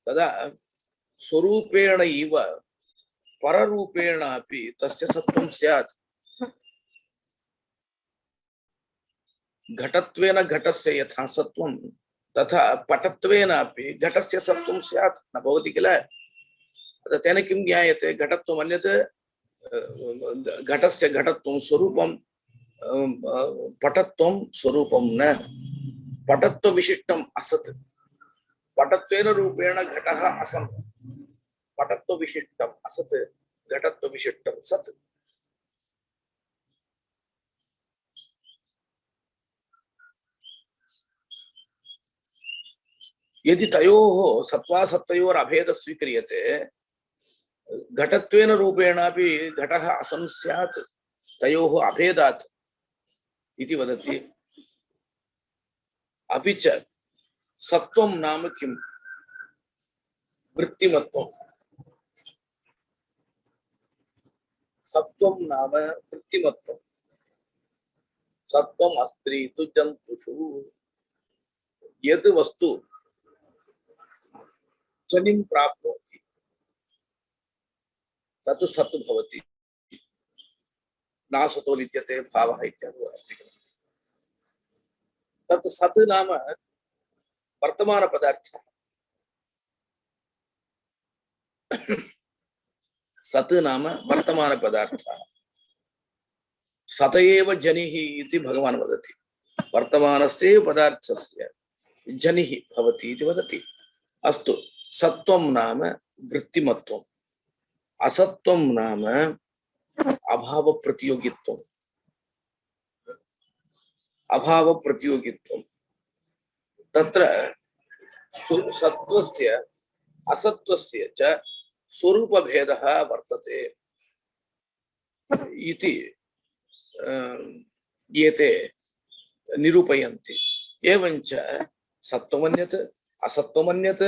तदा स्वरूपेण इव पररूपेण अपि तस्य सत्त्वं स्यात्। घटत्वेन घटस्य यथा सत्त्वं तथा पटत्वेन अपि घटस्य सत्त्वं स्यात्, न भवति किल? तेन किं ज्ञायते? घटत्वम् अन्यत्, घटस्य घटत्वं स्वरूपं, पटत्वं स्वरूपं न। पटत्वविशिष्टम् असत्, पटत्वेन रूपेण घटः असन् पटत्व विशिष्टम् असत् घटत्व विशिष्टं सत् यदि तयोः सत्त्वासत्तयोर् अभेदः स्वीक्रियते घटत्वेन रूपेणापि घटः असन् स्यात् तयोः अभेदात् इति वदति। अपि च सत्त्वं नाम किम्? वृत्तिमत्वं। सत्त्वं नाम वृत्तिमत्वं। सत्त्वम् अस्ति तु जन्तुषु यद् वस्तु जनिं प्राप्नोति तत् सत् भवति। नासतो विद्यते भावः इत्यादि अस्ति। तत् सत् नाम वर्तमानपदार्थः। सत् नाम वर्तमानपदार्थः। सत एव जनिः इति भगवान् वदति। वर्तमानस्य पदार्थस्य जनिः भवति इति वदति। अस्तु, सत्त्वं नाम वृत्तिमत्वम्, असत्त्वं नाम अभावप्रतियोगित्वम्। अभावप्रतियोगित्वम् तत्र सत्त्वस्य असत्त्वस्य च स्वरूपभेदः वर्तते इति एते निरूपयन्ति। एवञ्च सत्त्वमन्यत् असत्त्वमन्यत्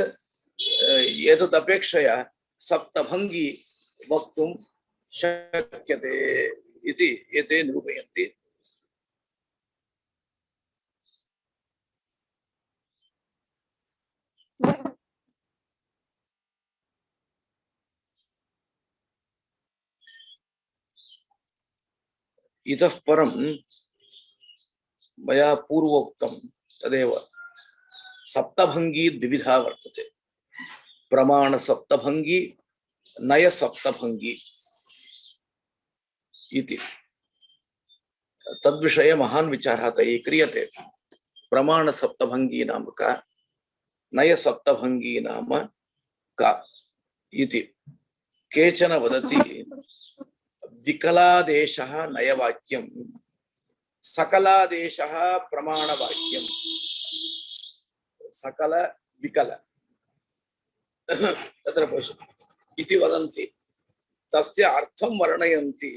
एतदपेक्षया सप्तभङ्गी वक्तुं शक्यते इति एते निरूपयन्ति। इतः परं मया पूर्वोक्तं तदेव सप्तभङ्गी द्विविधा वर्तते। प्रमाण सप्तभङ्गी, नय सप्तभङ्गी इति। तद्विषये महान् विचारः तैः क्रियते। प्रमाण सप्तभङ्गी नाम का, नय सप्तभङ्गी नाम का इति। केचन वदति विकलादेशः नयवाक्यं, सकलादेशः प्रमाणवाक्यं। सकल विकल तत्र पश्यतु इति वदन्ति। तस्य अर्थं वर्णयन्ति।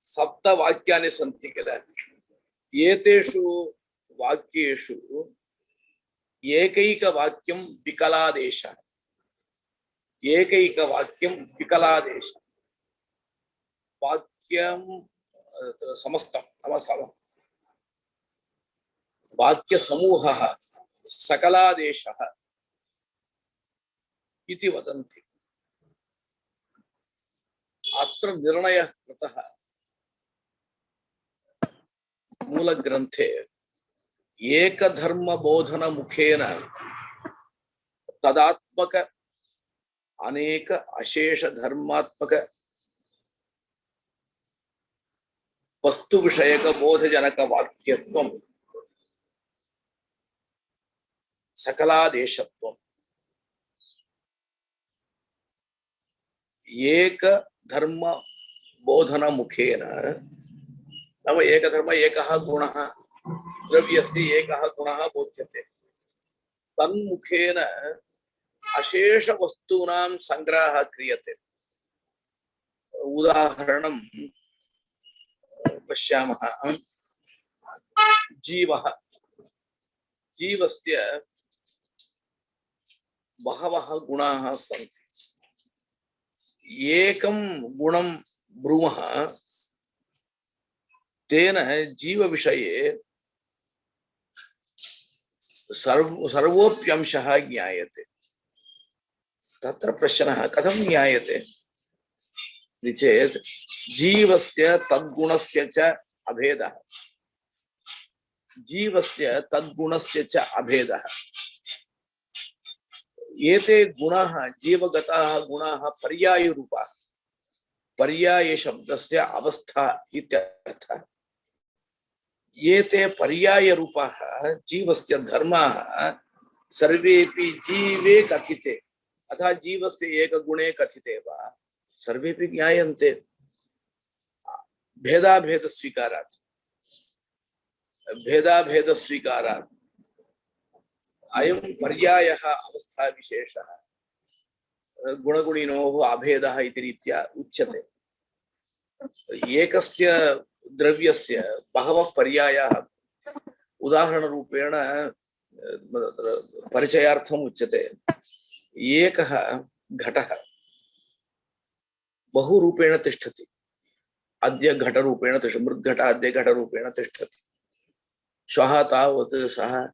सप्तवाक्यानि सन्ति किल, एतेषु वाक्येषु एकैकवाक्यं विकलादेशः, एकैकवाक्यं विकलादेशः। वाक्यं समस्तं नाम वाक्यसमूहः सकलादेशः इति वदन्ति। अत्र निर्णयः कृतः मूलग्रन्थे एकधर्मबोधनमुखेन तदात्मक अनेक अशेषधर्मात्मक वस्तुविषयकबोधजनकवाक्यत्वं सकलादेशत्वम्। एक धर्म बोधन मुखेन नाम एक धर्म एकः गुणः द्रव्यस्य एकः गुणः बोध्यते। तन्मुखेन अशेष वस्तूनां संग्रहः क्रियते। उदाहरणं पश्यामः। जीवः, जीवस्य बहवः गुणाः सन्ति। एकं गुणं ब्रूमः, तेन जीव विषये सर्वोप्यंशः ज्ञायते। तत्र प्रश्नः कथं ज्ञायते इति चेत् जीवस्य तद्गुणस्य च अभेदः, जीवस्य तद्गुणस्य च अभेदः। एते गुणाः, जीवगताः गुणाः पर्यायरूपाः। पर्याय शब्दस्य अवस्था इत्यर्थः। एते पर्यायरूपाः जीवस्य धर्माः सर्वेपि जीवे कथिते अतः जीवस्य एकगुणे कथिते वा सर्वेपि ज्ञायन्ते भेदाभेद स्वीकारात् अयं पर्यायः अवस्था विशेषः गुणगुणिनोः अभेदः इति रीत्या उच्यते एकस्य द्रव्यस्य बहवः पर्यायाः उदाहरणरूपेण परिचयार्थम् उच्यते एकः घटः बहुरूपेण तिष्ठति अद्य घटरूपेण तिष्ठति मृद्घटः अद्य घटरूपेण तिष्ठति श्वः तावत् सः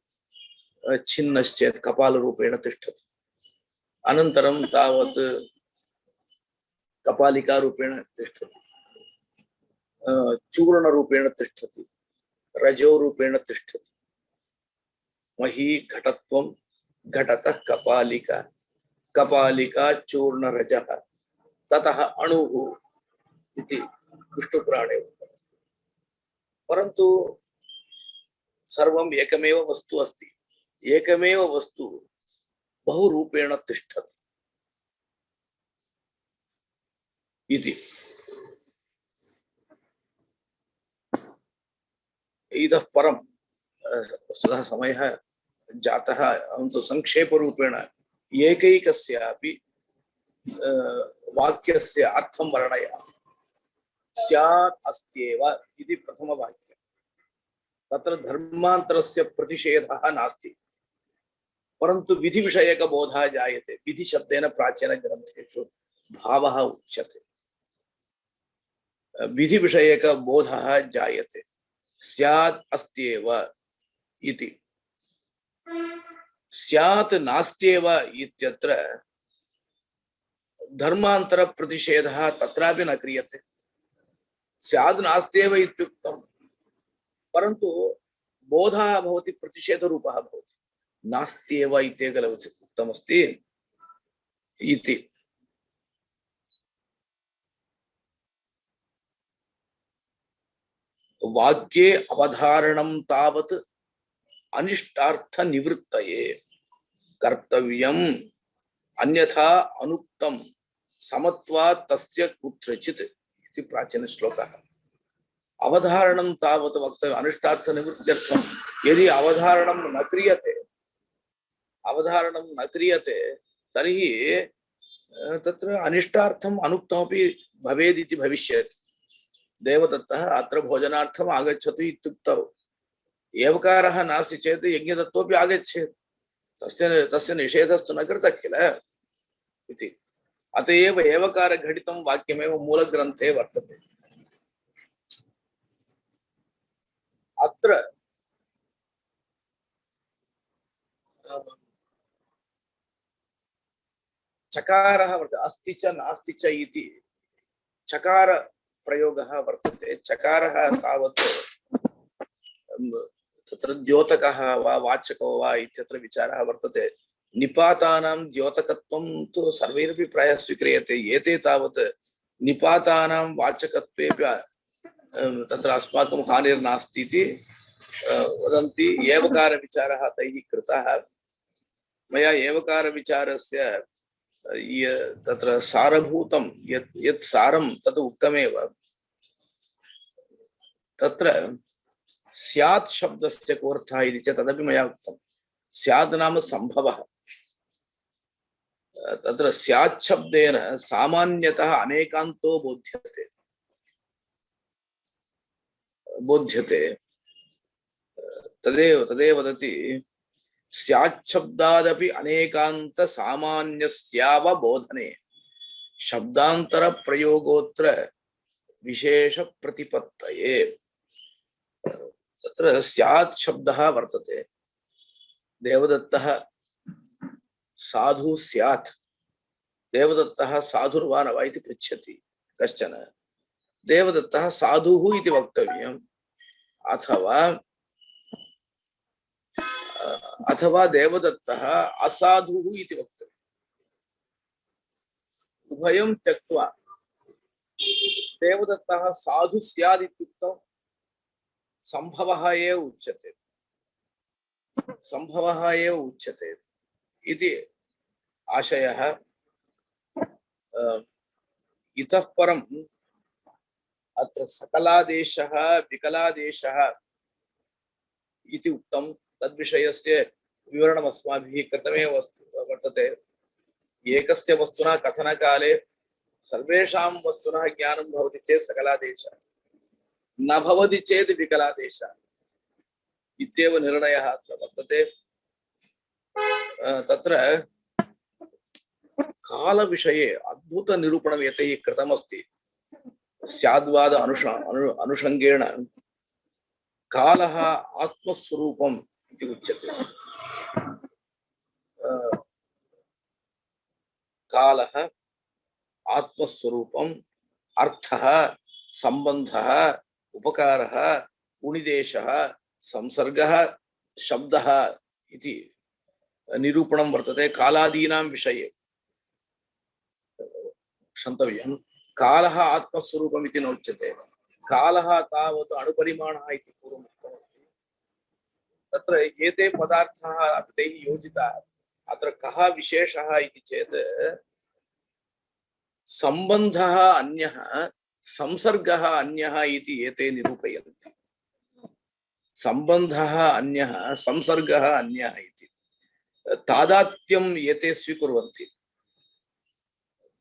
छिन्नश्चेत् कपालरूपेण तिष्ठति अनन्तरं तावत् कपालिकारूपेण तिष्ठति चूर्णरूपेण तिष्ठति रजोरूपेण तिष्ठति मही घटत्वं घटतः कपालिका कपालिका चूर्णरजः ततः अणुः इति विष्णुपुराणे परन्तु सर्वम् एकमेव वस्तु अस्ति एकमेव वस्तु बहुरूपेण तिष्ठति इति इतः परं वस्तुतः समयः जातः अहं तु संक्षेपरूपेण एकैकस्यापि वाक्यस्य अर्थं वर्णयामि स्यात् अस्त्येव इति प्रथमवाक्यं तत्र धर्मान्तरस्य प्रतिषेधः नास्ति परन्तु विधिविषयकबोधः जायते विधिशब्देन प्राचीनग्रन्थेषु भावः उच्यते विधिविषयकबोधः जायते स्यात् अस्त्येव इति स्यात् नास्त्येव इत्यत्र धर्मांतर प्रतिषेधः तत्रापि न क्रियते स्यात् नास्त्येव इत्युक्तं परन्तु बोधः भवति प्रतिषेधरूपः भवति नास्त्येव इत्येव उक्तमस्ति इति वाक्ये अवधारणं तावत् अनिष्टार्थ निवृत्तये कर्तव्यम् अन्यथा अनुक्तं समत्वात् तस्य कुत्रचित् इति प्राचीन श्लोकः अवधारणं तावत् वक्तव्यम् अनिष्टार्थ निवृत्त्यर्थं यदि अवधारणं न क्रियते तर्हि तत्र अनिष्टार्थम् अनुक्तमपि भवेदिति भविष्यति देवदत्तः अत्र भोजनार्थम् आगच्छतु इत्युक्तौ एवकारः नास्ति चेत् यज्ञदत्तोऽपि आगच्छेत् तस्य निषेधस्तु न कृतः किल इति अत एव एवकारघटितं वाक्यमेव मूलग्रन्थे वर्तते अत्र चकारः वर्तते अस्ति च नास्ति च इति चकार प्रयोगः वर्तते चकारः तावत् तत्र द्योतकः वा वाचको वा इत्यत्र विचारः वर्तते निपातानां द्योतकत्वं तु सर्वैरपि प्रायः स्वीक्रियते एते तावत् निपातानां वाचकत्वेपि तत्र अस्माकं हानिर्नास्ति इति वदन्ति एवकारविचारः तैः कृतः मया एवकारविचारस्य तत्र सारभूतं यत् सारं तत् उक्तमेव तत्र स्यात् शब्दस्य कोऽर्थः इति च तदपि मया उक्तं स्यात् नाम सम्भवः तत्र स्यात् शब्देन सामान्यतः अनेकान्तो बोध्यते तदेव वदति स्यात् शब्दादपि अनेकान्त सामान्यस्यावबोधने शब्दान्तर प्रयोगोत्र विशेष प्रतिपत्तये तत्र स्यात् शब्दः वर्तते देवदत्तः साधु स्यात् देवदत्तः साधुर्वा न वा इति पृच्छति कश्चन देवदत्तः साधुः इति वक्तव्यम् अथवा देवदत्तः असाधुः इति वक्तव्यम् उभयं त्यक्त्वा देवदत्तः साधु स्यात् इत्युक्तौ संभवः एव उच्यते इति आशयः। इतः परम् अत्र सकलादेशः विकलादेशः इति उक्तं। तद्विषयस्य विवरणम् अस्माभिः कृतमेव वर्तते। एकस्य वस्तुना कथनकाले सर्वेषां वस्तुनः ज्ञानं भवति चेत् सकलादेशः, न भवति चेत् विकलादेशः इत्येव निर्णयः अत्र वर्तते। तत्र कालविषये अद्भुतनिरूपणं यतैः कृतमस्ति। स्याद्वाद अनुषङ्गेण कालः आत्मस्वरूपम् इति उच्यते। कालः आत्मस्वरूपम्, अर्थः, सम्बन्धः, उपकारः, उणिदेशः, संसर्गः, शब्दः इति निरूपणं वर्तते। कालादीनां विषये क्षन्तव्यं। कालः आत्मस्वरूपम् इति नोच्यते। कालः तावत् अणुपरिमाणः इति पूर्वम् उक्तमस्ति। तत्र एते पदार्थाः अपि तैः योजिताः। अत्र कः विशेषः इति चेत् सम्बन्धः अन्यः, संसर्गः अन्यः इति एते निरूपयन्ति। सम्बन्धः अन्यः, संसर्गः अन्यः इति तादात्म्यम् एते स्वीकुर्वन्ति।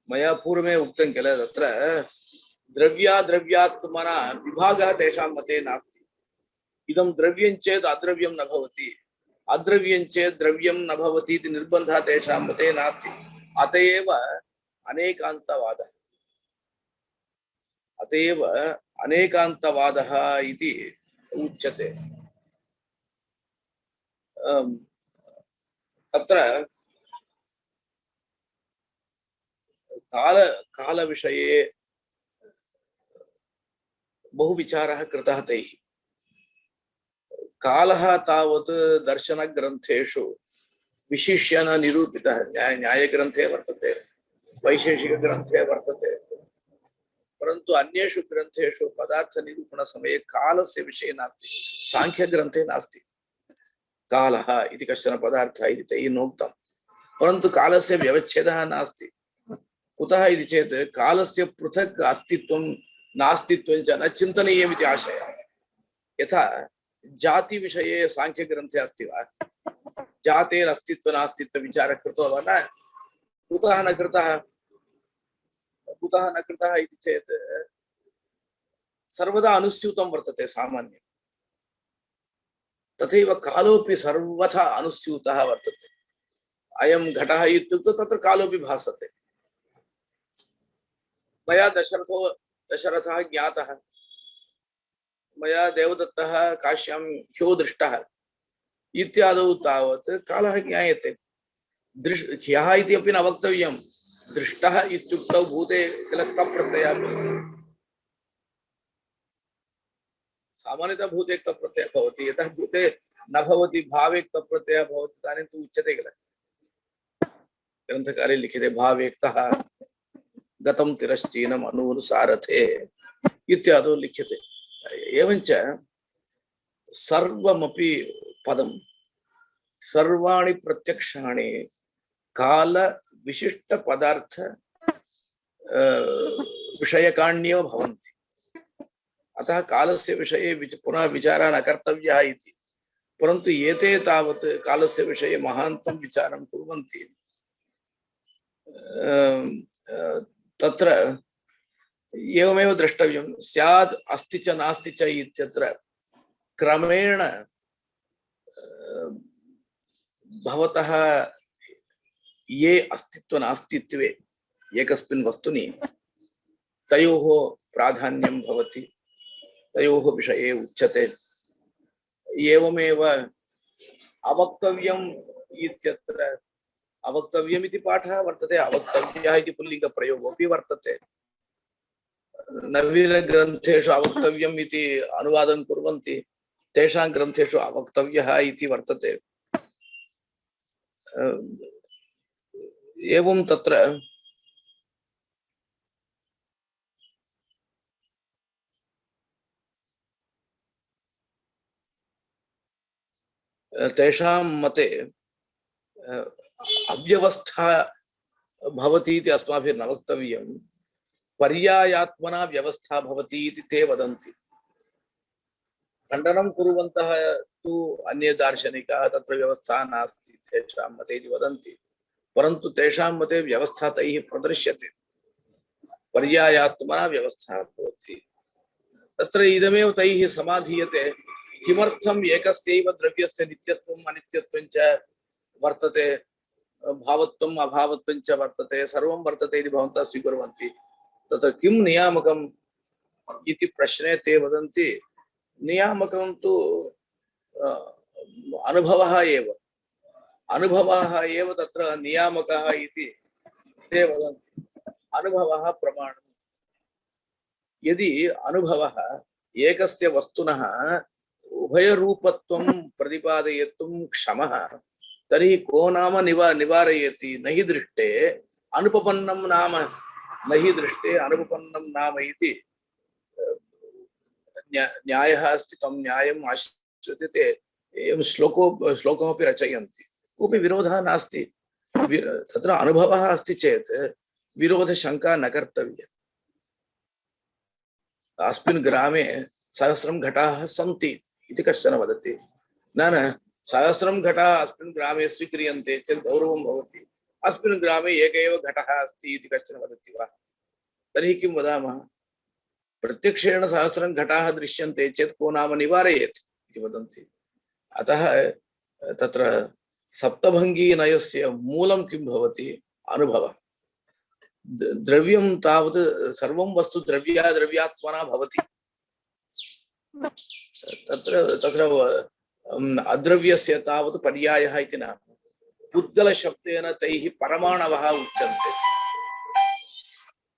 मया पूर्वमेव उक्तं किल, तत्र द्रव्यात्मना विभागः तेषां मते नास्ति। इदं द्रव्यं चेत् अद्रव्यं न भवति, अद्रव्यं चेत् द्रव्यं न भवति इति निर्बन्धः तेषां मते नास्ति। अत एव अनेकान्तवादः, अतएव अनेकान्तवादः इति उच्यते। तत्र काल विषये बहु विचारः कृतः तैः। कालः तावत् दर्शनग्रन्थेषु विशिष्य न निरूपितः। न्यायग्रन्थे वर्तते, वैशेषिकग्रन्थे वर्तते, परन्तु अन्येषु ग्रन्थेषु पदार्थनिरूपणसमये कालस्य विषये नास्ति। साङ्ख्यग्रन्थे नास्ति कालः इति कश्चन पदार्थः इति तैः नोक्तं, परन्तु कालस्य व्यवच्छेदः नास्ति। कुतः इति चेत् कालस्य पृथक् अस्तित्वं नास्तित्वं च न चिन्तनीयमिति आशयः। यथा जाति विषये साङ्ख्यग्रन्थे अस्ति वा? जातेरस्तित्व नास्तित्व विचारः कृतो वा? न। कुतः न कृतः? कुतः न कृतः इति चेत् सर्वदा अनुस्यूतं वर्तते सामान्यं। तथैव कालोपि सर्वथा अनुस्यूतः वर्तते। अयं घटः इत्युक्तौ तत्र कालोपि भासते। मया दशरथः ज्ञातः, मया देवदत्तः काश्यां ह्यो दृष्टः इत्यादौ तावत् कालः ज्ञायते। ह्यः इति अपि न वक्तव्यं। दृष्टः इत्युक्तौ भूते किल क्तप्रत्ययः भवति। सामान्यतः भूते क्तप्रत्ययः भवति। यतः भूते न भवति, भावे क्तप्रत्ययः भवति, तदानीं तु उच्यते किल, ग्रन्थकारे लिखिते भावेक्तः गतं तिरश्चीनम् अनुसारथे इत्यादौ लिख्यते। एवञ्च सर्वमपि पदं, सर्वाणि प्रत्यक्षाणि काल विशिष्ट पदार्थ विषयकाण्येव भवन्ति। अतः कालस्य विषये पुनः विचारः न कर्तव्यः इति। परन्तु एते तावत् कालस्य विषये महान्तं विचारं कुर्वन्ति। तत्र एवमेव द्रष्टव्यं स्यात्, अस्ति च नास्ति च इत्यत्र क्रमेण भवतः ये अस्तित्व नास्तित्वे एकस्मिन् वस्तुनि तयोः प्राधान्यं भवति, तयोः विषये उच्यते। एवमेव अवक्तव्यम् इत्यत्र अवक्तव्यम् इति पाठः वर्तते, अवक्तव्यः इति पुल्लिङ्गप्रयोगोऽपि वर्तते। नवीनग्रन्थेषु अवक्तव्यम् इति अनुवादं कुर्वन्ति, तेषां ग्रन्थेषु अवक्तव्यः इति वर्तते। एवं तत्र तेषां मते अव्यवस्था भवति इति अस्माभिः न वक्तव्यं, पर्यायात्मना व्यवस्था भवति इति ते वदन्ति। खण्डनं कुर्वन्तः तु अन्ये दार्शनिकाः तत्र व्यवस्था नास्ति तेषां मते इति वदन्ति, परन्तु तेषां मते व्यवस्था तैः प्रदर्श्यते, पर्यायात्मना व्यवस्था भवति। तत्र इदमेव तैः समाधीयते, किमर्थम् एकस्यैव द्रव्यस्य नित्यत्वम् अनित्यत्वं च वर्तते, भावत्वम् अभावत्वं च वर्तते, सर्वं वर्तते इति भवन्तः स्वीकुर्वन्ति, तत्र किं नियामकम् इति प्रश्ने ते वदन्ति, नियामकं तु अनुभवः एव, अनुभवः एव तत्र नियामकः इति ते वदन्ति। अनुभवः प्रमाणम्। यदि अनुभवः एकस्य वस्तुनः उभयरूपत्वं प्रतिपादयितुं क्षमः, तर्हि को नाम निवारयति? न हि दृष्टे अनुपपन्नं नाम, न हि दृष्टे अनुपपन्नं नाम इति न्यायः अस्ति। तं न्यायम् आश्रित्य ते एवं श्लोकमपि रचयन्ति। कोऽपि विरोधः नास्ति। तत्र अनुभवः अस्ति चेत् विरोधशङ्का न कर्तव्या। अस्मिन् ग्रामे 1000 घटाः सन्ति इति कश्चन वदति, न 1000 घटाः अस्मिन् ग्रामे स्वीक्रियन्ते चेत् गौरवं भवति, अस्मिन् ग्रामे एक एव घटः अस्ति इति कश्चन वदति वा? तर्हि किं वदामः? प्रत्यक्षेण 1000 घटाः दृश्यन्ते चेत् को नाम निवारयेत् इति वदन्ति। अतः तत्र सप्तभङ्गीनयस्य मूलं किं भवति? अनुभवः। द्रव्यं तावत् सर्वं वस्तु द्रव्यात्मना भवति। तत्र अद्रव्यस्य तावत् पर्यायः इति नाम। पुद्गलशब्देन तैः परमाणवः उच्यन्ते,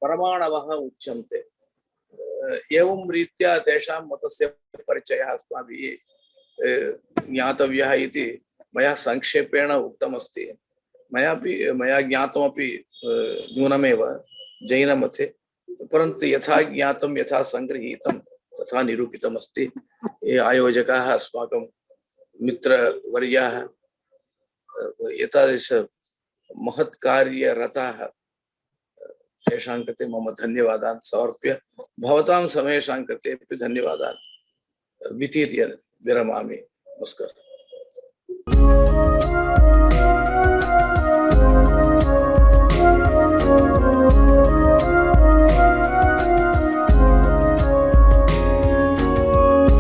परमाणवः उच्यन्ते। एवं रीत्या तेषां मतस्य परिचयः अस्माभिः ज्ञातव्यः इति मया संक्षेपेण उक्तमस्ति। मया ज्ञातमपि न्यूनमेव जैनमते, परन्तु यथा ज्ञातं यथा संगृहीतं तथा निरूपितमस्ति। ये आयोजकाः अस्माकं मित्रवर्याः एतादृश महत्कार्यरताः, तेषां कृते मम धन्यवादान् समर्प्य भवतां सर्वेषां कृते अपि धन्यवादान् वितीर्य विरमामि। नमस्कारः।